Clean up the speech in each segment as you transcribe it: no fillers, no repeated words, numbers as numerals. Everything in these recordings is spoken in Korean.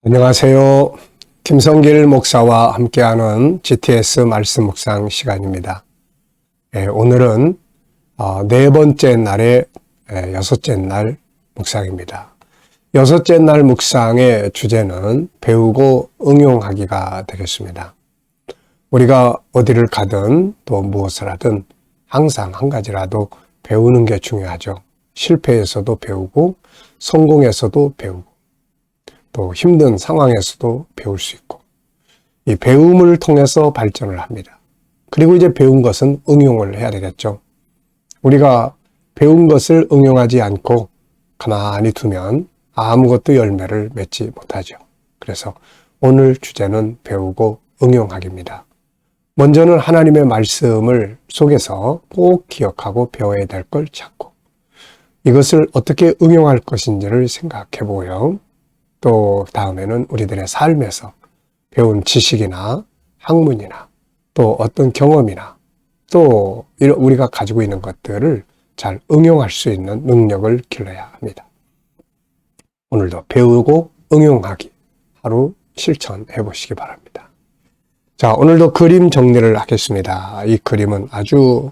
안녕하세요. 김성길 목사와 함께하는 GTS 말씀 묵상 시간입니다. 오늘은 네 번째 날의 여섯째 날 묵상입니다. 여섯째 날 묵상의 주제는 배우고 응용하기가 되겠습니다. 우리가 어디를 가든 또 무엇을 하든 항상 한 가지라도 배우는 게 중요하죠. 실패에서도 배우고 성공에서도 배우고 또 힘든 상황에서도 배울 수 있고 이 배움을 통해서 발전을 합니다. 그리고 이제 배운 것은 응용을 해야 되겠죠. 우리가 배운 것을 응용하지 않고 가만히 두면 아무것도 열매를 맺지 못하죠. 그래서 오늘 주제는 배우고 응용하기입니다. 먼저는 하나님의 말씀을 속에서 꼭 기억하고 배워야 될 걸 찾고 이것을 어떻게 응용할 것인지를 생각해 보고요. 또 다음에는 우리들의 삶에서 배운 지식이나 학문이나 또 어떤 경험이나 또 우리가 가지고 있는 것들을 잘 응용할 수 있는 능력을 길러야 합니다. 오늘도 배우고 응용하기 하루 실천해 보시기 바랍니다. 자, 오늘도 그림 정리를 하겠습니다. 이 그림은 아주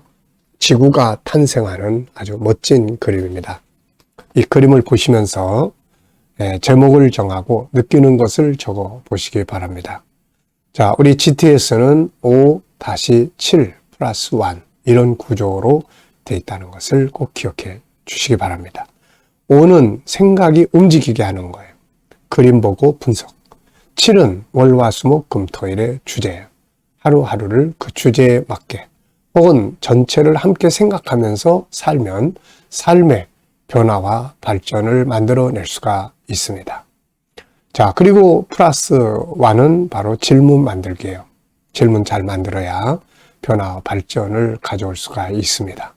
지구가 탄생하는 아주 멋진 그림입니다. 이 그림을 보시면서 제목을 정하고 느끼는 것을 적어 보시기 바랍니다. 자, 우리 GTS는 5-7 플러스 1 이런 구조로 되어 있다는 것을 꼭 기억해 주시기 바랍니다. 5는 생각이 움직이게 하는 거예요. 그림 보고 분석. 7은 월화수목금토일의 주제예요. 하루하루를 그 주제에 맞게 혹은 전체를 함께 생각하면서 살면 삶의 변화와 발전을 만들어낼 수가 있습니다. 자, 그리고 플러스 1은 바로 질문 만들기예요. 질문 잘 만들어야 변화와 발전을 가져올 수가 있습니다.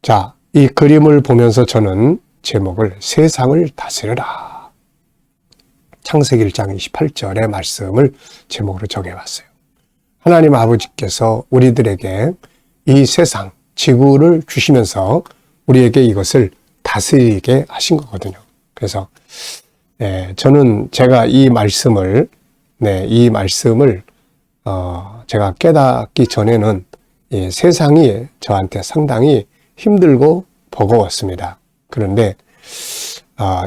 자, 이 그림을 보면서 저는 제목을 세상을 다스려라. 창세기 1장 28절의 말씀을 제목으로 정해봤어요. 하나님 아버지께서 우리들에게 이 세상, 지구를 주시면서 우리에게 이것을 다스리게 하신 거거든요. 그래서 저는 제가 이 말씀을 제가 깨닫기 전에는 이 세상이 저한테 상당히 힘들고 버거웠습니다. 그런데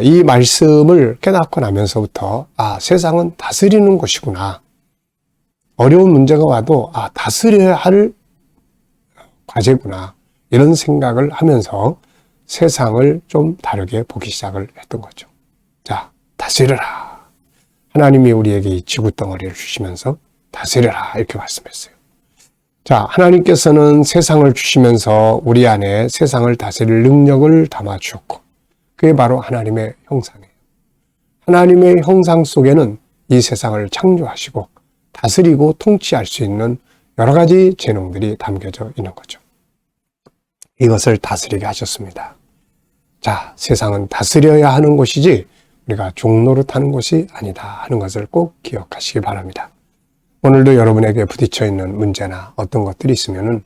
이 말씀을 깨닫고 나면서부터 세상은 다스리는 것이구나. 어려운 문제가 와도 다스려야 할 과제구나. 이런 생각을 하면서 세상을 좀 다르게 보기 시작을 했던 거죠. 자, 다스려라. 하나님이 우리에게 이 지구 덩어리를 주시면서 다스려라 이렇게 말씀했어요. 자, 하나님께서는 세상을 주시면서 우리 안에 세상을 다스릴 능력을 담아 주었고 그게 바로 하나님의 형상이에요. 하나님의 형상 속에는 이 세상을 창조하시고 다스리고 통치할 수 있는 여러 가지 재능들이 담겨져 있는 거죠. 이것을 다스리게 하셨습니다. 자, 세상은 다스려야 하는 곳이지 우리가 종노릇하는 곳이 아니다 하는 것을 꼭 기억하시기 바랍니다. 오늘도 여러분에게 부딪혀 있는 문제나 어떤 것들이 있으면은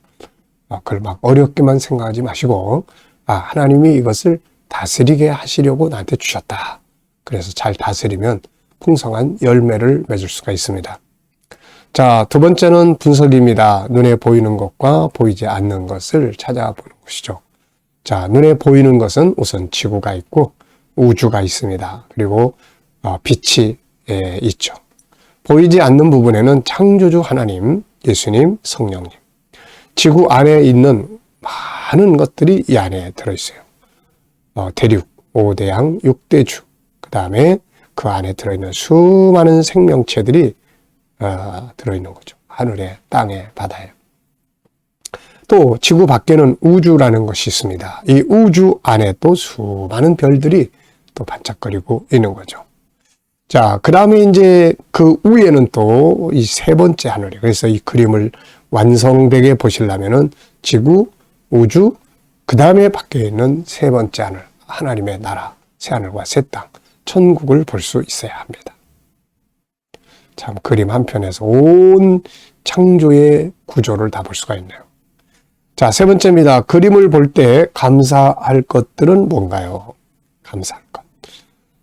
그걸 막 어렵게만 생각하지 마시고 하나님이 이것을 다스리게 하시려고 나한테 주셨다. 그래서 잘 다스리면 풍성한 열매를 맺을 수가 있습니다. 자, 두 번째는 분석입니다. 눈에 보이는 것과 보이지 않는 것을 찾아보는 것이죠. 자, 눈에 보이는 것은 우선 지구가 있고 우주가 있습니다. 그리고 빛이 있죠. 보이지 않는 부분에는 창조주 하나님, 예수님, 성령님. 지구 안에 있는 많은 것들이 이 안에 들어있어요. 대륙, 5대양, 6대주. 그 다음에 그 안에 들어있는 수많은 생명체들이 들어있는 거죠. 하늘에, 땅에, 바다에. 또 지구 밖에는 우주라는 것이 있습니다. 이 우주 안에 또 수많은 별들이 또 반짝거리고 있는 거죠. 자, 그 다음에 이제 그 위에는 또 이 세 번째 하늘이에요. 그래서 이 그림을 완성되게 보시려면은 지구, 우주, 그 다음에 밖에 있는 세 번째 하늘, 하나님의 나라, 새 하늘과 새 땅, 천국을 볼 수 있어야 합니다. 참 그림 한 편에서 온 창조의 구조를 다 볼 수가 있네요. 자, 세 번째입니다. 그림을 볼 때 감사할 것들은 뭔가요? 감사할 것.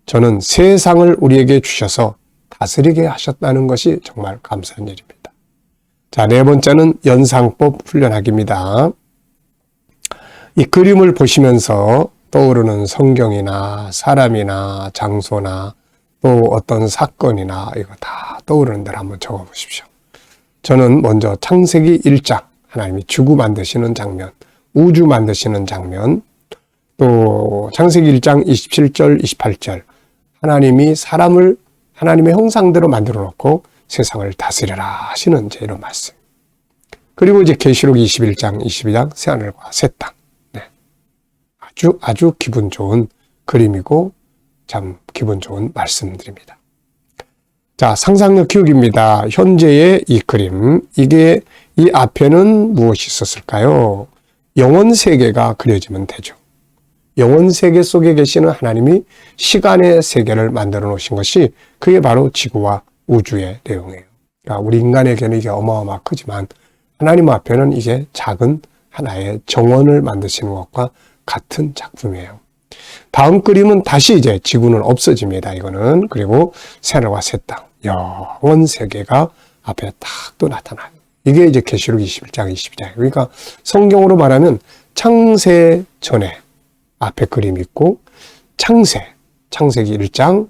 저는 세상을 우리에게 주셔서 다스리게 하셨다는 것이 정말 감사한 일입니다. 자, 네 번째는 연상법 훈련하기입니다. 이 그림을 보시면서 떠오르는 성경이나 사람이나 장소나 또 어떤 사건이나 이거 다 떠오르는 대로 한번 적어 보십시오. 저는 먼저 창세기 1장, 하나님이 지구 만드시는 장면, 우주 만드시는 장면, 또 창세기 1장 27절, 28절, 하나님이 사람을 하나님의 형상대로 만들어 놓고 세상을 다스려라 하시는 이제 이런 말씀. 그리고 이제 계시록 21장, 22장 새하늘과 새 땅. 네. 아주 기분 좋은 그림이고 참 기분 좋은 말씀드립니다. 자, 상상력 키우기입니다. 현재의 이 그림, 이게 이 앞에는 무엇이 있었을까요? 영원 세계가 그려지면 되죠. 영원 세계 속에 계시는 하나님이 시간의 세계를 만들어 놓으신 것이 그게 바로 지구와 우주의 내용이에요. 그러니까 우리 인간에게는 이게 어마어마 크지만 하나님 앞에는 이게 작은 하나의 정원을 만드시는 것과 같은 작품이에요. 다음 그림은 다시 이제 지구는 없어집니다. 이거는. 그리고 새하늘과 새 땅, 영원 세계가 앞에 딱 또 나타나요. 이게 이제 계시록 21장, 22장. 그러니까 성경으로 말하면 창세 전에 앞에 그림이 있고 창세기 1장,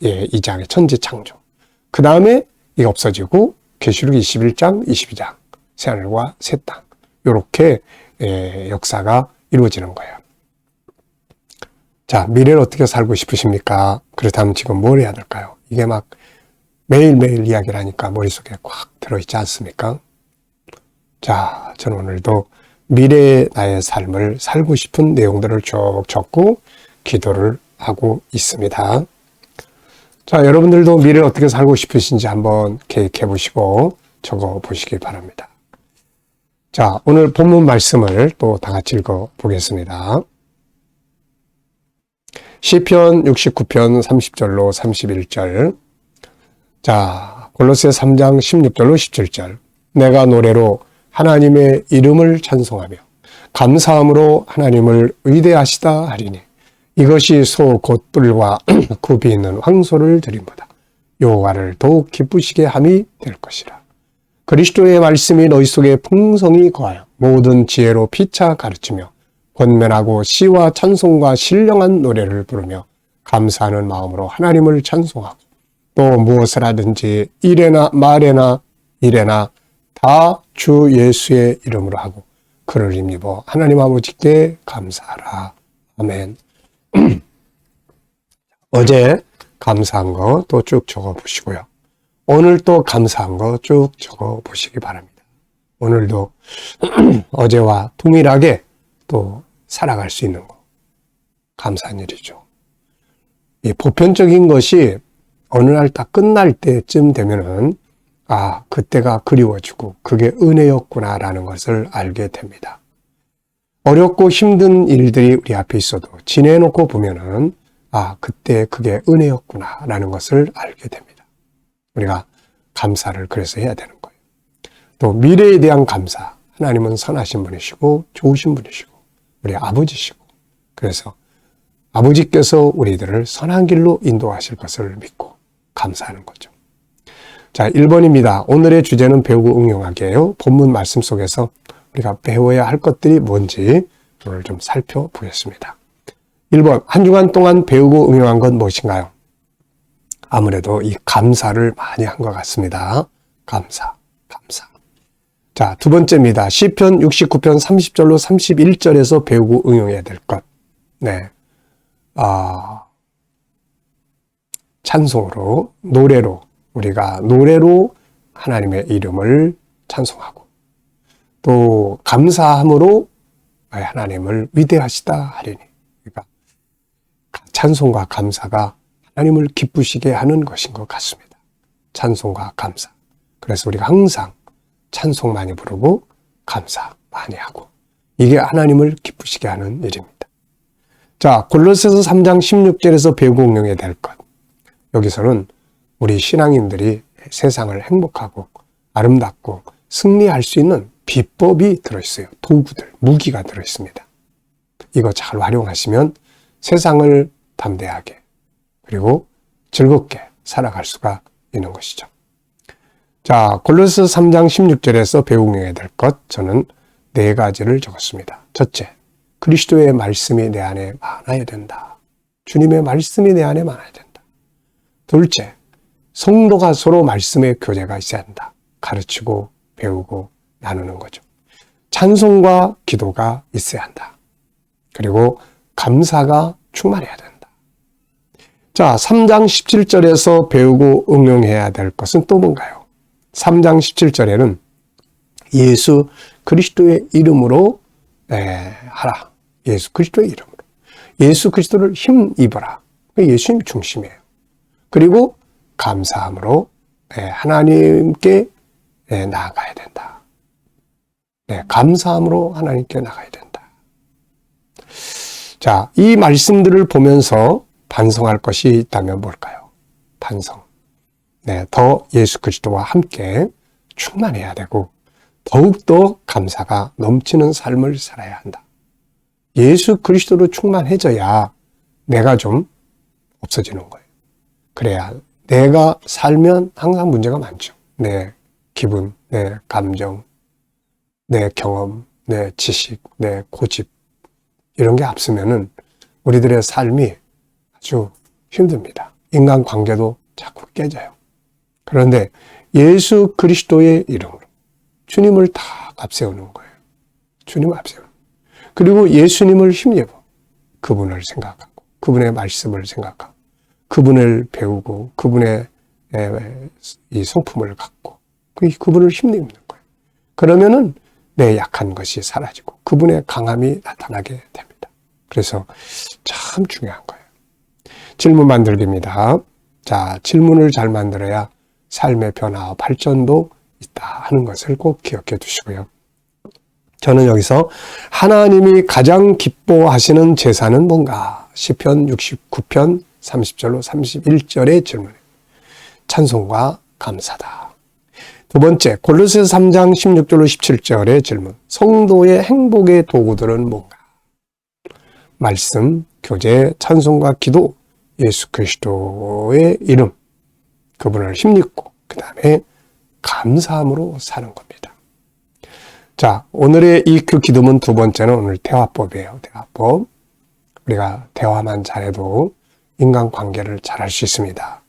2장의 천지 창조. 그 다음에 이게 없어지고 계시록 21장, 22장, 새하늘과 새 땅. 이렇게 역사가 이루어지는 거예요. 자, 미래를 어떻게 살고 싶으십니까? 그렇다면 지금 뭘 해야 될까요? 이게 막 매일매일 이야기를 하니까 머릿속에 꽉 들어있지 않습니까? 자, 저는 오늘도 미래의 나의 삶을 살고 싶은 내용들을 쭉 적고 기도를 하고 있습니다. 자, 여러분들도 미래를 어떻게 살고 싶으신지 한번 계획해 보시고 적어 보시기 바랍니다. 자, 오늘 본문 말씀을 또 다 같이 읽어 보겠습니다. 시편 69편 30절로 31절. 자, 골로새 3장 16절로 17절. 내가 노래로 하나님의 이름을 찬송하며 감사함으로 하나님을 위대하시다 하리니 이것이 소 곧 뿔과 굽이 있는 황소를 드림보다 여호와를 더욱 기쁘시게 함이 될 것이라. 그리스도의 말씀이 너희 속에 풍성히 거하여 모든 지혜로 피차 가르치며 권면하고 시와 찬송과 신령한 노래를 부르며 감사하는 마음으로 하나님을 찬송하고 또 무엇을 하든지 일에나 말에나 일에나 다 주 예수의 이름으로 하고 그를 힘입어 하나님 아버지께 감사하라. 아멘. 어제 감사한 거 또 쭉 적어 보시고요. 오늘 또 감사한 거 쭉 적어 보시기 바랍니다. 오늘도 어제와 동일하게 또 살아갈 수 있는 거 감사한 일이죠. 이 보편적인 것이 어느 날 다 끝날 때쯤 되면은 그때가 그리워지고 그게 은혜였구나라는 것을 알게 됩니다. 어렵고 힘든 일들이 우리 앞에 있어도 지내놓고 보면은 그때 그게 은혜였구나라는 것을 알게 됩니다. 우리가 감사를 그래서 해야 되는 거예요. 또 미래에 대한 감사. 하나님은 선하신 분이시고 좋으신 분이시고 우리 아버지시고 그래서 아버지께서 우리들을 선한 길로 인도하실 것을 믿고 감사하는 거죠. 자, 1번입니다. 오늘의 주제는 배우고 응용하기예요. 본문 말씀 속에서 우리가 배워야 할 것들이 뭔지 오늘 좀 살펴보겠습니다. 1번, 한 주간 동안 배우고 응용한 건 무엇인가요? 아무래도 이 감사를 많이 한 것 같습니다. 감사. 자, 두 번째입니다. 시편 69편 30절로 31절에서 배우고 응용해야 될 것. 네. 찬송으로, 노래로, 우리가 노래로 하나님의 이름을 찬송하고 또 감사함으로 하나님을 위대하시다 하리니. 그러니까 찬송과 감사가 하나님을 기쁘시게 하는 것인 것 같습니다. 찬송과 감사. 그래서 우리가 항상 찬송 많이 부르고 감사 많이 하고 이게 하나님을 기쁘시게 하는 일입니다. 자, 골로새서 3장 16절에서 배우고 응용해야 될 것. 여기서는 우리 신앙인들이 세상을 행복하고 아름답고 승리할 수 있는 비법이 들어있어요. 도구들, 무기가 들어있습니다. 이거 잘 활용하시면 세상을 담대하게 그리고 즐겁게 살아갈 수가 있는 것이죠. 자, 골로새 3장 16절에서 배우게 될 것, 저는 4가지를 적었습니다. 첫째, 그리스도의 말씀이 내 안에 많아야 된다. 주님의 말씀이 내 안에 많아야 된다. 둘째, 성도가 서로 말씀의 교제가 있어야 한다. 가르치고 배우고 나누는 거죠. 찬송과 기도가 있어야 한다. 그리고 감사가 충만해야 된다. 자, 3장 17절에서 배우고 응용해야 될 것은 또 뭔가요? 3장 17절에는 예수 그리스도의 이름으로 하라. 예수 그리스도의 이름으로. 예수 그리스도를 힘입어라. 예수님이 중심이에요. 그리고 감사함으로 하나님께 나아가야 된다. 감사함으로 하나님께 나가야 된다. 자, 이 말씀들을 보면서 반성할 것이 있다면 뭘까요? 반성. 더 예수 그리스도와 함께 충만해야 되고 더욱더 감사가 넘치는 삶을 살아야 한다. 예수 그리스도로 충만해져야 내가 좀 없어지는 거예요. 그래야 내가 살면 항상 문제가 많죠. 내 기분, 내 감정, 내 경험, 내 지식, 내 고집 이런 게 앞서면은 우리들의 삶이 아주 힘듭니다. 인간관계도 자꾸 깨져요. 그런데 예수 그리스도의 이름으로 주님을 다 앞세우는 거예요. 주님을 앞세우는. 그리고 예수님을 힘입어 그분을 생각하고 그분의 말씀을 생각하고 그분을 배우고 그분의 이 성품을 갖고 그분을 힘입는 거예요. 그러면은 내 약한 것이 사라지고 그분의 강함이 나타나게 됩니다. 그래서 참 중요한 거예요. 질문 만들기입니다. 자, 질문을 잘 만들어야 삶의 변화와 발전도 있다 하는 것을 꼭 기억해 두시고요. 저는 여기서 하나님이 가장 기뻐하시는 제사는 뭔가? 시편 69편 30절로 31절의 질문이에요. 찬송과 감사다. 두 번째, 골로새 3장 16절로 17절의 질문. 성도의 행복의 도구들은 뭔가? 말씀, 교제, 찬송과 기도, 예수 그리스도의 이름, 그분을 힘입고 그 다음에 감사함으로 사는 겁니다. 자, 오늘의 이 기도문 두 번째는 오늘 대화법이에요. 대화법. 우리가 대화만 잘해도 인간관계를 잘할 수 있습니다.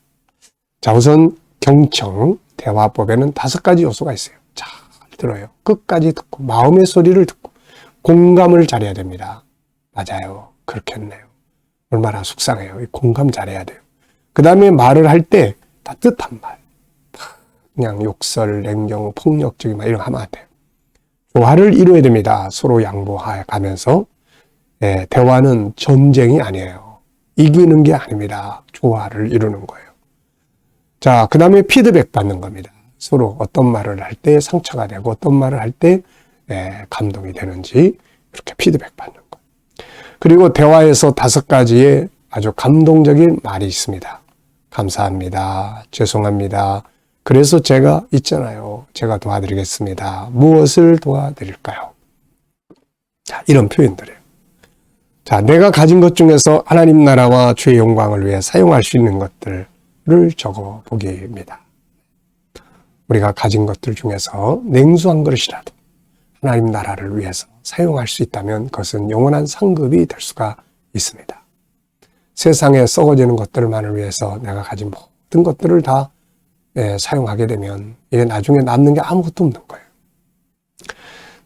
자, 우선 경청, 대화법에는 5가지 요소가 있어요. 잘 들어요. 끝까지 듣고 마음의 소리를 듣고 공감을 잘해야 됩니다. 맞아요. 그렇겠네요. 얼마나 속상해요. 공감 잘해야 돼요. 그 다음에 말을 할 때 따뜻한 말. 그냥 욕설, 냉정, 폭력적인 말 이런 거 하면 안 돼요. 조화를 이루어야 됩니다. 서로 양보해 가면서. 대화는 전쟁이 아니에요. 이기는 게 아닙니다. 조화를 이루는 거예요. 자, 그 다음에 피드백 받는 겁니다. 서로 어떤 말을 할 때 상처가 되고 어떤 말을 할 때 감동이 되는지 이렇게 피드백 받는 거예요. 그리고 대화에서 5가지의 아주 감동적인 말이 있습니다. 감사합니다. 죄송합니다. 그래서 제가 있잖아요. 제가 도와드리겠습니다. 무엇을 도와드릴까요? 자, 이런 표현들이에요. 자, 내가 가진 것 중에서 하나님 나라와 주의 영광을 위해 사용할 수 있는 것들을 적어 보기입니다. 우리가 가진 것들 중에서 냉수한 그릇이라도 하나님 나라를 위해서 사용할 수 있다면 그것은 영원한 상급이 될 수가 있습니다. 세상에 썩어지는 것들만을 위해서 내가 가진 모든 것들을 다 사용하게 되면 이게 나중에 남는 게 아무것도 없는 거예요.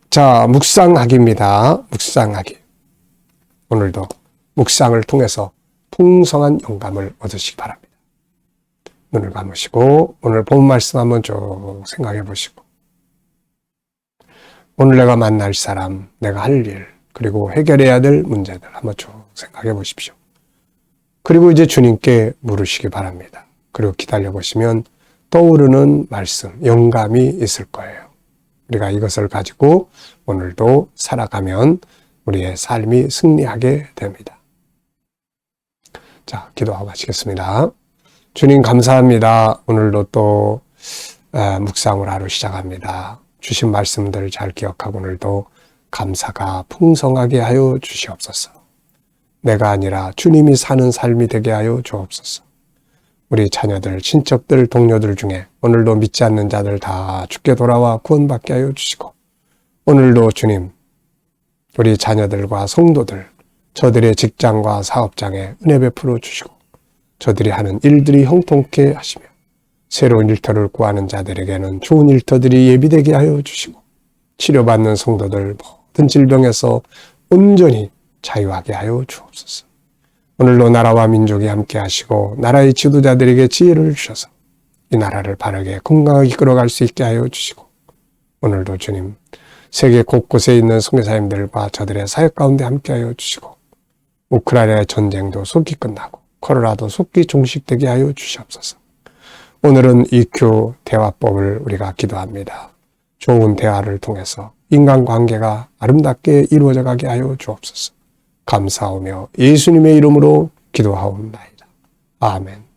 자, 묵상하기입니다. 묵상하기. 오늘도 묵상을 통해서 풍성한 영감을 얻으시기 바랍니다. 눈을 감으시고 오늘 본 말씀 한번 쭉 생각해 보시고 오늘 내가 만날 사람, 내가 할 일, 그리고 해결해야 될 문제들 한번 쭉 생각해 보십시오. 그리고 이제 주님께 물으시기 바랍니다. 그리고 기다려 보시면 떠오르는 말씀, 영감이 있을 거예요. 우리가 이것을 가지고 오늘도 살아가면 우리의 삶이 승리하게 됩니다. 자, 기도하고 마치겠습니다. 주님 감사합니다. 오늘도 또 묵상을 하루 시작합니다. 주신 말씀들을 잘 기억하고 오늘도 감사가 풍성하게 하여 주시옵소서. 내가 아니라 주님이 사는 삶이 되게 하여 주옵소서. 우리 자녀들, 친척들, 동료들 중에 오늘도 믿지 않는 자들 다 주께 돌아와 구원받게 하여 주시고, 오늘도 주님, 우리 자녀들과 성도들, 저들의 직장과 사업장에 은혜 베풀어 주시고, 저들이 하는 일들이 형통케 하시며, 새로운 일터를 구하는 자들에게는 좋은 일터들이 예비되게 하여 주시고, 치료받는 성도들 모든 질병에서 온전히 자유하게 하여 주옵소서. 오늘도 나라와 민족이 함께 하시고 나라의 지도자들에게 지혜를 주셔서 이 나라를 바르게 건강하게 이끌어갈 수 있게 하여 주시고, 오늘도 주님 세계 곳곳에 있는 선교사님들과 저들의 사역 가운데 함께 하여 주시고, 우크라이나의 전쟁도 속히 끝나고 코로나도 속히 종식되게 하여 주시옵소서. 오늘은 EQ 대화법을 우리가 기도합니다. 좋은 대화를 통해서 인간관계가 아름답게 이루어져 가게 하여 주옵소서. 감사하며 예수님의 이름으로 기도하옵나이다. 아멘.